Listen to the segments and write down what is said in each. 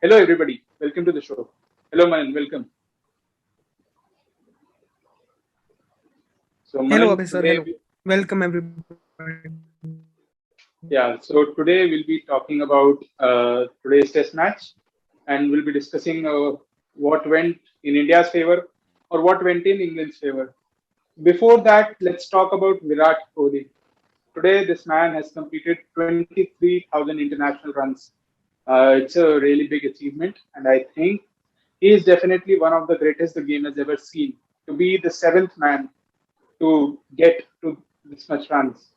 Hello, everybody. Welcome to the show. Hello, Manan. Welcome. So, Hello, Manan, Abhisar. Hello. Welcome, everybody. yeah. So today we'll be talking about today's Test match, and we'll be discussing what went in India's favor or what went in England's favor. Before that, let's talk about Virat Kohli. Today, this man has completed 23,000 international runs. It's a really big achievement, and I think he is definitely one of the greatest the game has ever seen. To be the seventh man to get to this much runs,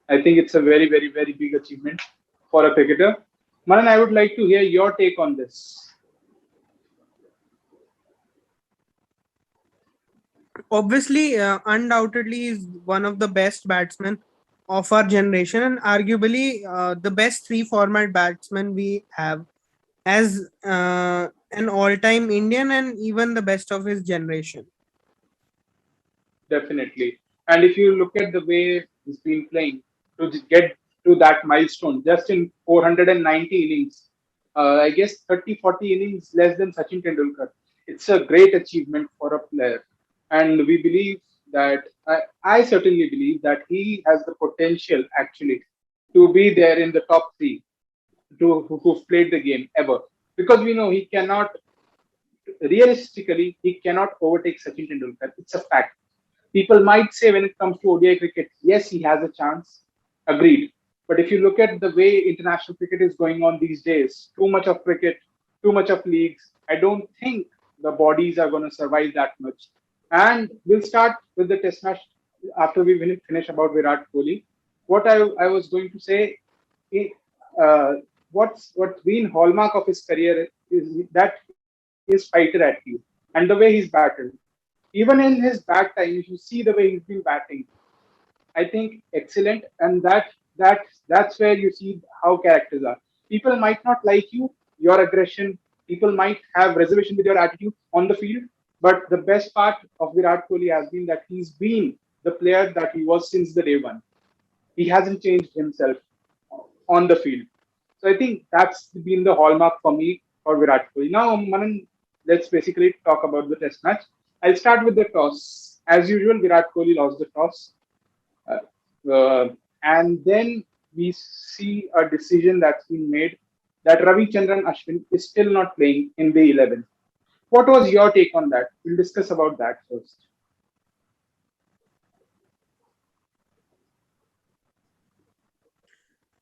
I think it's a very, very, very big achievement for a cricketer. Manan, I would like to hear your take on this. Obviously, undoubtedly, is one of the best batsmen of our generation and arguably the best three format batsmen we have as an all time Indian and even the best of his generation. Definitely. And if you look at the way he's been playing to get to that milestone just in 490 innings, I guess 30, 40 innings less than Sachin Tendulkar. It's a great achievement for a player. And we believe that, I certainly believe that he has the potential actually to be there in the top three who've played the game ever. Because we know he cannot, realistically, he cannot overtake Sachin Tendulkar. It's a fact. People might say when it comes to ODI cricket, yes, he has a chance. Agreed. But if you look at the way international cricket is going on these days, too much of cricket, too much of leagues, I don't think the bodies are going to survive that much. And we'll start with the test match after we finish about Virat Kohli. What I was going to say, eh, uh, what's been hallmark of his career is that is fighter attitude and the way he's battled. Even in his bad times, you see the way he's been batting. I think excellent, and that's where you see how characters are. People might not like you, your aggression. People might have reservation with your attitude on the field, but the best part of Virat Kohli has been that he's been the player that he was since the day one. He hasn't changed himself on the field. So I think that's been the hallmark for me for Virat Kohli. Now, Manan, let's basically talk about the test match. I'll start with the toss. As usual, Virat Kohli lost the toss. And then we see a decision that's been made that Ravi Chandran Ashwin is still not playing in the 11. What was your take on that? We'll discuss about that first.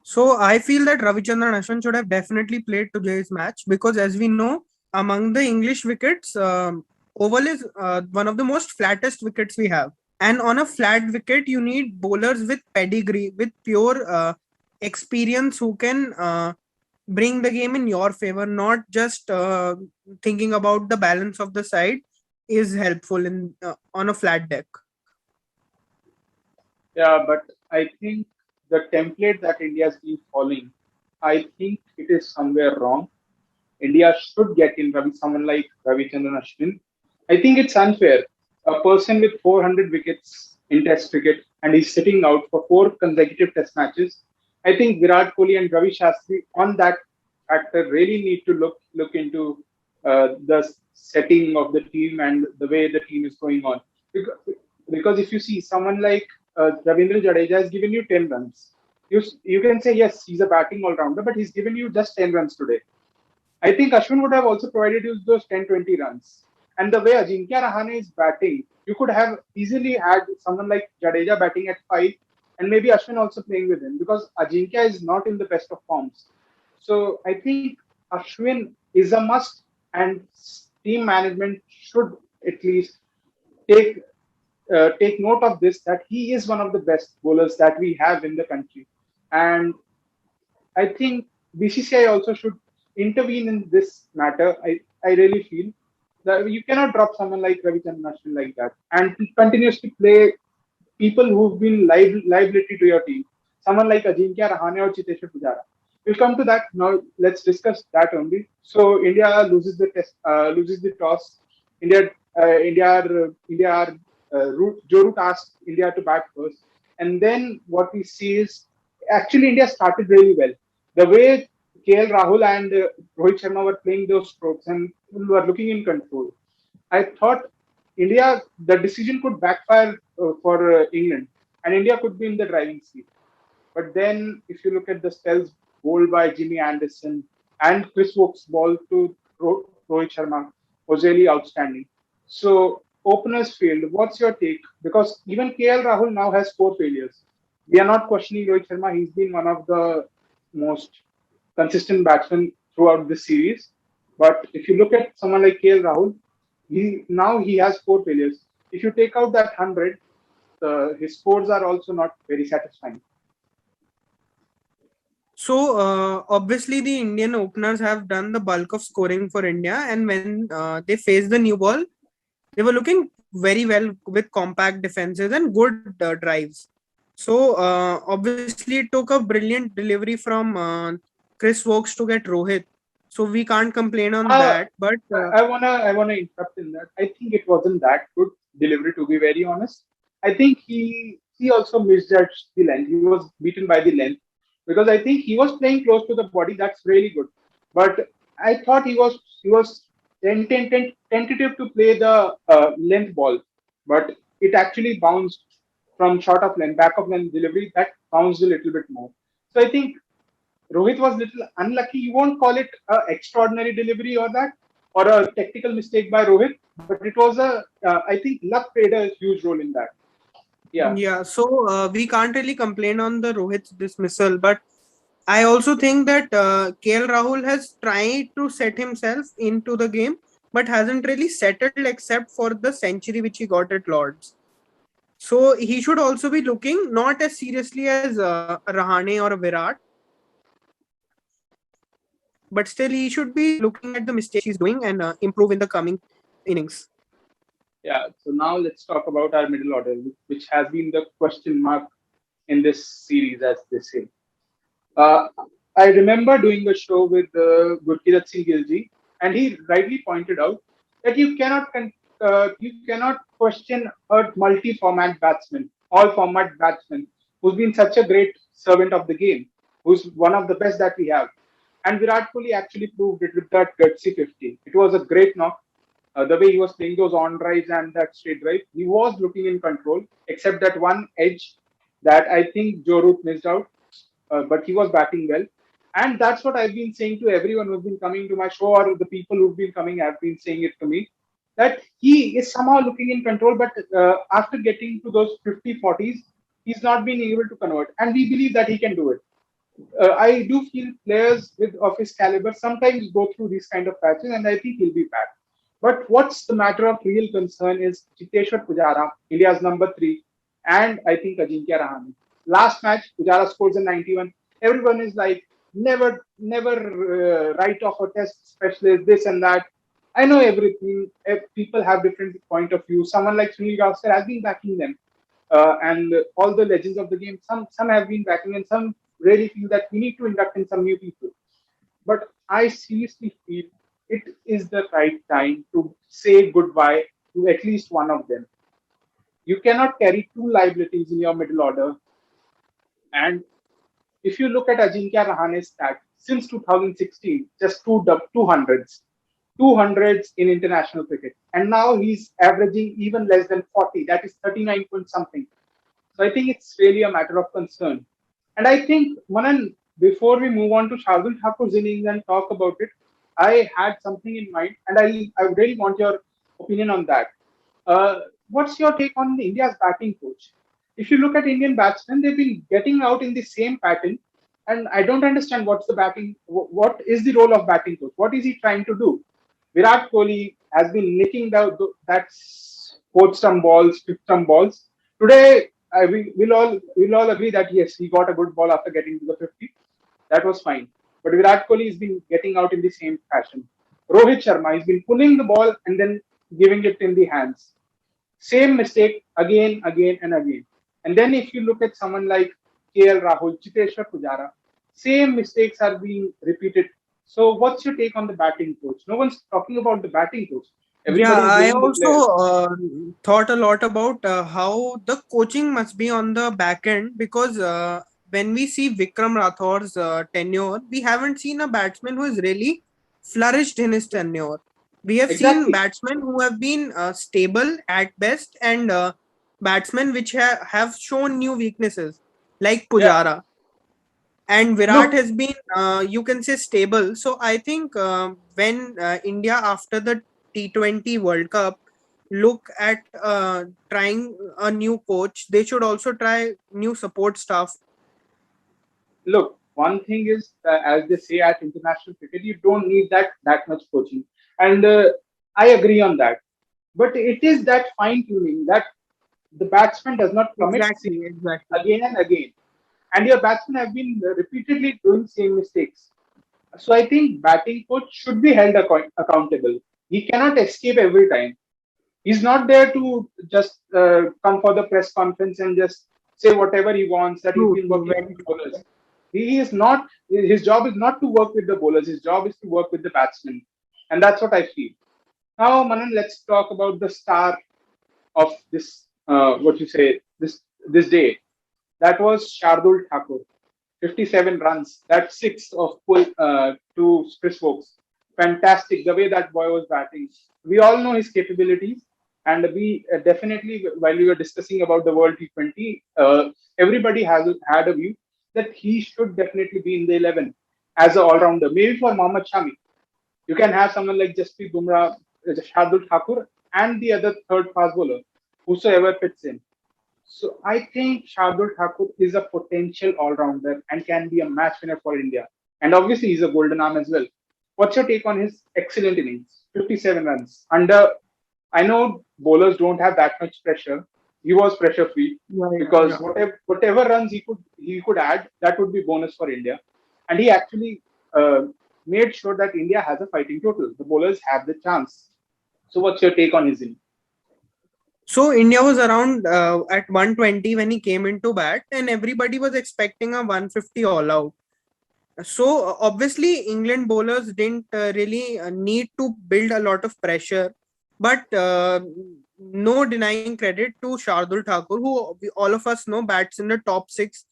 So I feel that Ravichandran Ashwin should have definitely played today's match because, as we know, among the English wickets, oval is one of the most flattest wickets we have. And on a flat wicket, you need bowlers with pedigree, with pure experience who can bring the game in your favor, not just thinking about the balance of the side is helpful in on a flat deck. Yeah, but I think the template that India has been following, I think it is somewhere wrong. India should get in someone like Ravi Chandran Ashwin. I think it's unfair. A person with 400 wickets in Test cricket and he's sitting out for four consecutive Test matches. I think Virat Kohli and Ravi Shastri on that factor really need to look into the setting of the team and the way the team is going on. Because, because if you see someone like Ravindra Jadeja has given you 10 runs, you can say yes, he's a batting all rounder, but he's given you just 10 runs today. I think Ashwin would have also provided you those 10, 20 runs. And the way Ajinkya Rahane is batting, you could have easily had someone like Jadeja batting at 5 and maybe Ashwin also playing with him because Ajinkya is not in the best of forms. So I think Ashwin is a must and team management should at least take take note of this that he is one of the best bowlers that we have in the country. And I think BCCI also should intervene in this matter. I really feel that you cannot drop someone like Ravichandran Ashwin like that and continuously play people who've been liability to your team. Someone like Ajinkya Rahane or Chiteshwar Pujara. We'll come to that now. Let's discuss that only. So India loses the toss. Joe Root asked India to bat first, and then what we see is actually India started really well. The way KL Rahul and Rohit Sharma were playing those strokes and were looking in control. I thought India, the decision could backfire for England, and India could be in the driving seat. But then, if you look at the spells bowled by Jimmy Anderson and Chris Woakes' ball to Rohit Sharma was really outstanding. So, openers failed. What's your take? Because even KL Rahul now has four failures. We are not questioning Rohit Sharma. He's been one of the most consistent batsmen throughout this series. But if you look at someone like KL Rahul, he has four failures. If you take out that 100, his scores are also not very satisfying. So obviously the Indian openers have done the bulk of scoring for India, and when they faced the new ball, they were looking very well with compact defenses and good drives. So obviously it took a brilliant delivery from Chris Woakes to get Rohit. So we can't complain on Uh, that. But I wanna interrupt in that. I think it wasn't that good delivery, to be very honest. I think he also misjudged the length. He was beaten by the length because I think he was playing close to the body. That's really good, but I thought he was tentative to play the length ball, but it actually bounced from short of length, back of length delivery that bounced a little bit more. So I think Rohit was little unlucky. You won't call it a extraordinary delivery or that, or a technical mistake by Rohit, but it was I think luck played a huge role in that. Yeah, yeah, so we can't really complain on the Rohit's dismissal. But I also think that KL Rahul has tried to set himself into the game, but hasn't really settled except for the century which he got at Lords. So he should also be looking not as seriously as a Rahane or a Virat, but still he should be looking at the mistakes he's doing and improve in the coming innings. yeah. So now let's talk about our middle order, which has been the question mark in this series, as they say. Uh, I remember doing a show with Gurkirat Singh Gilji, and he rightly pointed out that you cannot question a multi-format batsman, all-format batsman, who's been such a great servant of the game, who's one of the best that we have. And Virat Kohli actually proved it with that gutsy 50. It was a great knock. The way he was playing those on drives and that straight drive, he was looking in control, except that one edge that I think Joe Root missed out, but he was batting well. And that's what I've been saying to everyone who's been coming to my show, or the people who've been coming have been saying it to me, that he is somehow looking in control, but after getting to those 50 40s, he's not been able to convert. And we believe that he can do it. I do feel players with of his caliber sometimes go through these kind of patches, and I think he'll be back. But what's the matter of real concern is Chiteshwar Pujara, India's number three, and I think Ajinkya Rahane. Last match, Pujara scores in 91. Everyone is like, never write off a test specialist, this and that. I know everything. People have different point of view. Someone like Sunil Gavaskar has been backing them, and all the legends of the game. Some have been backing, and some really feel that we need to induct in some new people. But I seriously feel it is the right time to say goodbye to at least one of them. You cannot carry two liabilities in your middle order. And if you look at Ajinkya Rahane's stat, since 2016, just two hundreds, 200s in international cricket. And now he's averaging even less than 40. That is 39 point something. So I think it's really a matter of concern. And I think, Manan, before we move on to Shardul Thakur's innings and talk about it, I had something in mind, and I really want your opinion on that. What's your take on India's batting coach? If you look at Indian batsmen, they've been getting out in the same pattern, and I don't understand what's the batting. What is the role of batting coach? What is he trying to do? Virat Kohli has been nicking that fourth stump balls, fifth stump balls. Today, we'll all agree that yes, he got a good ball after getting to the 50. That was fine. But Virat Kohli has been getting out in the same fashion. Rohit Sharma has been pulling the ball and then giving it in the hands. Same mistake again, again, and again. And then if you look at someone like KL Rahul, Chiteshwar Pujara, same mistakes are being repeated. So what's your take on the batting coach? No one's talking about the batting coach. Yeah, Everybody is I blaming the also players. thought a lot about how the coaching must be on the back end, because when we see Vikram Rathor's tenure, we haven't seen a batsman who has really flourished in his tenure. We have seen Exactly. batsmen who have been stable at best, and batsmen which have shown new weaknesses, like Yeah. Pujara. And Virat Look, has been, you can say, stable. So I think when India, after the T20 World Cup, look at trying a new coach, they should also try new support staff. look. One thing is, as they say at international cricket, you don't need that much coaching, and I agree on that. But it is that fine tuning that the batsman does not commit sin Exactly, exactly. again and again, and your batsmen have been repeatedly doing same mistakes. So I think batting coach should be held accountable. He cannot escape every time. He's not there to just come for the press conference and just say whatever he wants, that he's True, been true, working very with the true. bowlers. He is not. His job is not to work with the bowlers. His job is to work with the batsmen, and that's what I feel. Now, Manan, let's talk about the star of this. What you say this day? That was Shardul Thakur. 57 runs. That's six of pull to Chris Wokes. Fantastic. The way that boy was batting. We all know his capabilities. And we definitely, while we were discussing about the World T20, everybody has had a view that he should definitely be in the 11 as an all rounder. Maybe for Mohammad Shami. You can have someone like Jasprit Bumrah, Shardul Thakur, and the other third fast bowler, whosoever fits in. So I think Shardul Thakur is a potential all-rounder and can be a match winner for India. And obviously, he's a golden arm as well. What's your take on his excellent innings? 57 runs. I know bowlers don't have that much pressure. He was pressure free Yeah, yeah, because yeah. whatever runs he could add, that would be bonus for India. And he actually uh, made sure that India has a fighting total. The bowlers have the chance. So what's your take on his innings? So India was around at 120 when he came into bat, and everybody was expecting a 150 all out. So obviously, England bowlers didn't really need to build a lot of pressure, but no denying credit to Shardul Thakur, who all of us know bats in the top six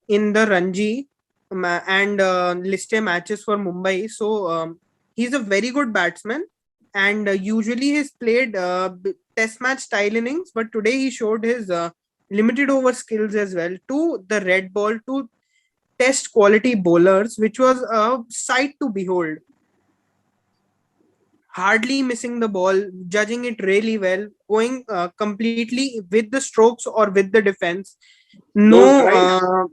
in the Ranji and Liste matches for Mumbai. So he's a very good batsman, and usually he's played test match style innings, but today he showed his limited over skills as well to the red ball, to test quality bowlers, which was a sight to behold. Hardly missing the ball, judging it really well, going completely with the strokes or with the defense. Those No, drives.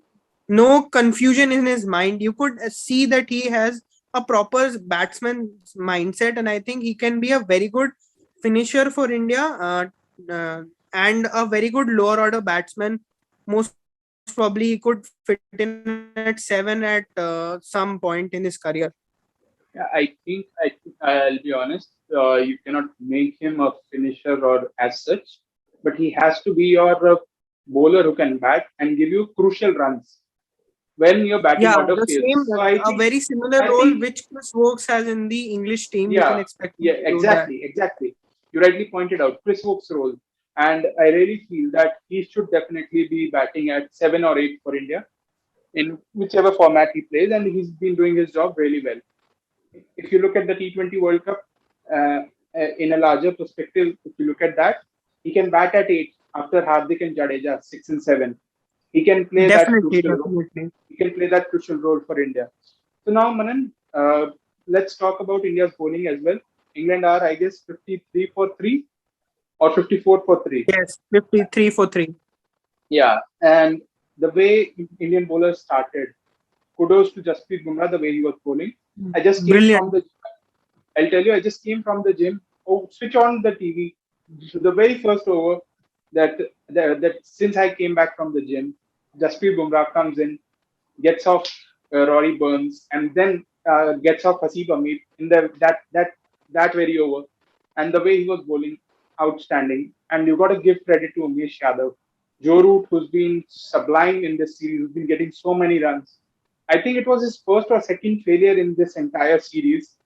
no confusion in his mind. You could see that he has a proper batsman's mindset, and I think he can be a very good finisher for India, uh, and a very good lower order batsman. Most probably he could fit in at 7 at some point in his career. Yeah, I'll be honest. You cannot make him a finisher or as such, but he has to be your bowler who can bat and give you crucial runs when your batting Yeah, order the same, fails. So I a think, very similar I role think, which Chris Wokes has in the English team. You can yeah, expect him yeah, to do that. exactly. You rightly pointed out Chris Woakes' role, and I really feel that he should definitely be batting at 7 or 8 for India in whichever format he plays, and he's been doing his job really well. If you look at the T20 World Cup uh, in a larger perspective, if you look at that, he can bat at 8 after Hardik and Jadeja 6 and 7. He can play that Definitely, crucial role. definitely. He can play that crucial role for India. So now, Manan, let's talk about India's bowling as well. England are, I guess, 53 for 3 or 54 for 3. Yes, 53 for 3. Yeah, and the way Indian bowlers started, kudos to Jasprit Bumrah, the way he was bowling. I just came from Brilliant. the I'll tell you, I just came from the gym. Oh, switch on the TV. The very first over that since I came back from the gym, Jasprit Bumrah comes in, gets off Rory Burns, and then gets off Hasib Amit in that very over. And the way he was bowling, outstanding. And you got to give credit to Umesh Yadav, Joe Root, who's been sublime in this series, who's been getting so many runs. I think it was his first or second failure in this entire series,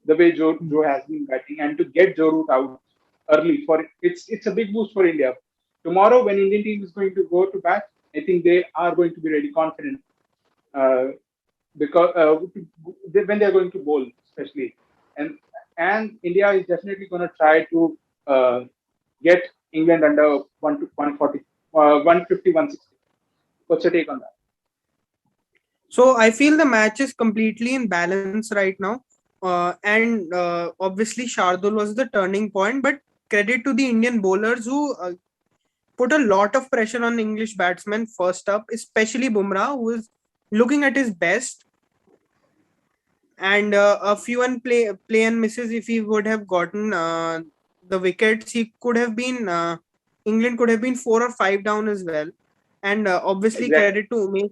the way Joe has been batting, and to get Joe Root out early for it's a big boost for India. Tomorrow, when Indian team is going to go to bat, I think they are going to be really confident. uh, because when they are going to bowl, especially, and India is definitely going to try to uh, get England under 140, 150, 160. What's your take on that? So I feel the match is completely in balance right now. And obviously Shardul was the turning point, but credit to the Indian bowlers who put a lot of pressure on English batsmen first up, especially Bumrah, who is looking at his best. And a few play and misses. If he would have gotten the wickets, he could have been England could have been 4 or 5 down as well. And obviously Exactly. credit to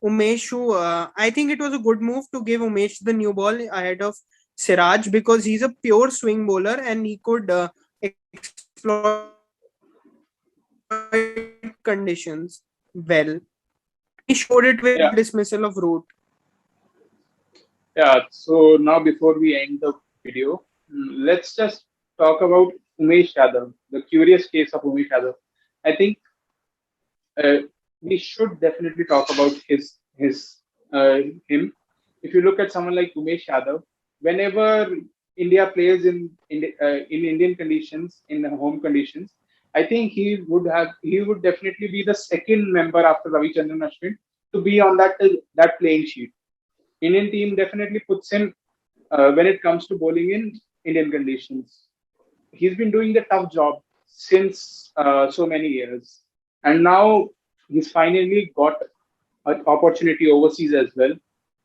Umesh, who I think it was a good move to give Umesh the new ball ahead of Siraj, because he's a pure swing bowler and he could exploit conditions well. And he showed it with dismissal of Root. Yeah. Yeah. So now, before we end the video, let's just talk about Umesh Yadav, the curious case of Umesh Yadav. I think uh, we should definitely talk about him. If you look at someone like Umesh Yadav, whenever India plays in Indian conditions, in the home conditions, I think he would definitely be the second member after Ravichandran Ashwin to be on that playing sheet. Indian team definitely puts him when it comes to bowling in Indian conditions. He's been doing the tough job since so many years, and now he's finally got an opportunity overseas as well.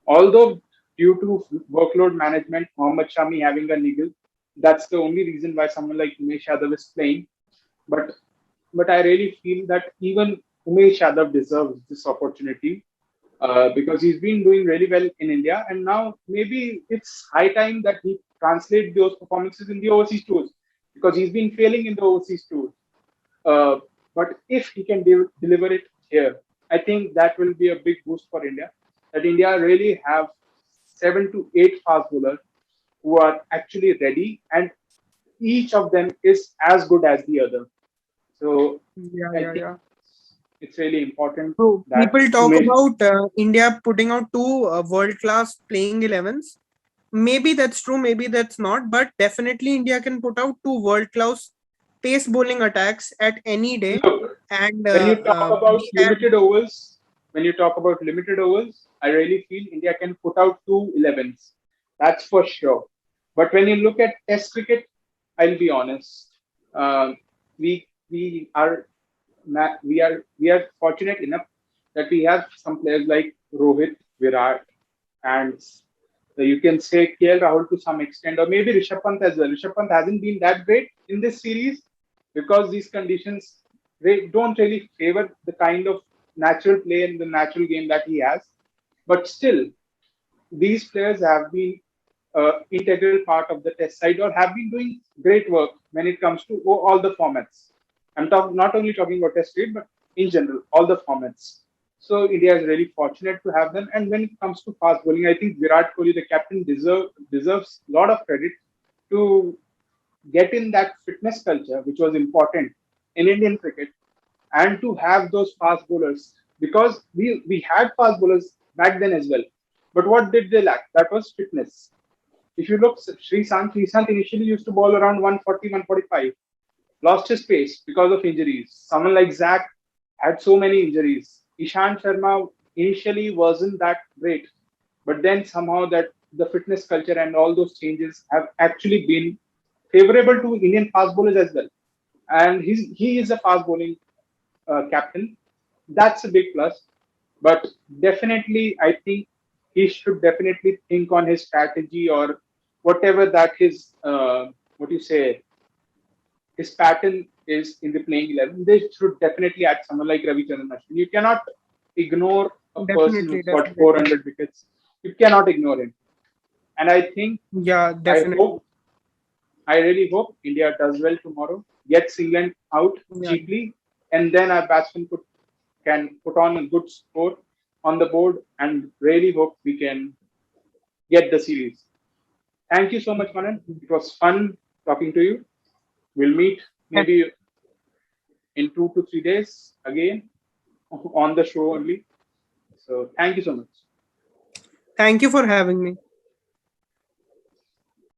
Although due to workload management, Mohammad Shami having a niggle, that's the only reason why someone like Umesh Yadav is playing. But I really feel that even Umesh Yadav deserves this opportunity because he's been doing really well in India, and now maybe it's high time that he translate those performances in the overseas tours because he's been failing in the overseas tours. Uh, but if he can deliver it here, I think that will be a big boost for India. That India really have 7 to 8 fast bowlers who are actually ready, and each of them is as good as the other. So Yeah, I yeah, think yeah. it's really important So that people talk Umesh. about India putting out two world-class playing 11s. Maybe that's true, maybe that's not, but definitely India can put out two world-class pace bowling attacks at any day. Look, And when you talk about we have limited overs, I really feel India can put out 2 11s. That's for sure. But when you look at Test cricket, I'll be honest. We are we are fortunate enough that we have some players like Rohit, Virat, and you can say KL Rahul to some extent, or maybe Rishabh Pant as well. Rishabh Pant hasn't been that great in this series because these conditions don't really favor the kind of natural play and the natural game that he has. But still, these players have been integral part of the test side or have been doing great work when it comes to all the formats. Not only talking about test cricket, but in general, all the formats. So India is really fortunate to have them. And when it comes to fast bowling, I think Virat Kohli, the captain, deserves a lot of credit to get in that fitness culture, which was important in Indian cricket, and to have those fast bowlers because we had fast bowlers back then as well. But what did they lack? That was fitness. If you look, Sri Sant initially used to bowl around 140, 145, lost his pace because of injuries. Someone like Zach had so many injuries. Ishan Sharma initially wasn't that great, but then somehow that the fitness culture and all those changes have actually been favorable to Indian fast bowlers as well. And he is a fast bowling captain. That's a big plus. But definitely, I think he should definitely think on his strategy or whatever that his what you say his pattern is in the playing 11. They should definitely add someone like Ravi Chandran Ashwin. You cannot ignore a person definitely, who's got definitely. 400 wickets. You cannot ignore him. And Yeah, I definitely. hope, I really hope India does well tomorrow, gets England out Yeah. cheaply, and then our batsmen can put on a good score on the board and really hope we can get the series. Thank you so much, Manan. It was fun talking to you. We'll meet maybe in 2 to 3 days again on the show only. So thank you so much. Thank you for having me.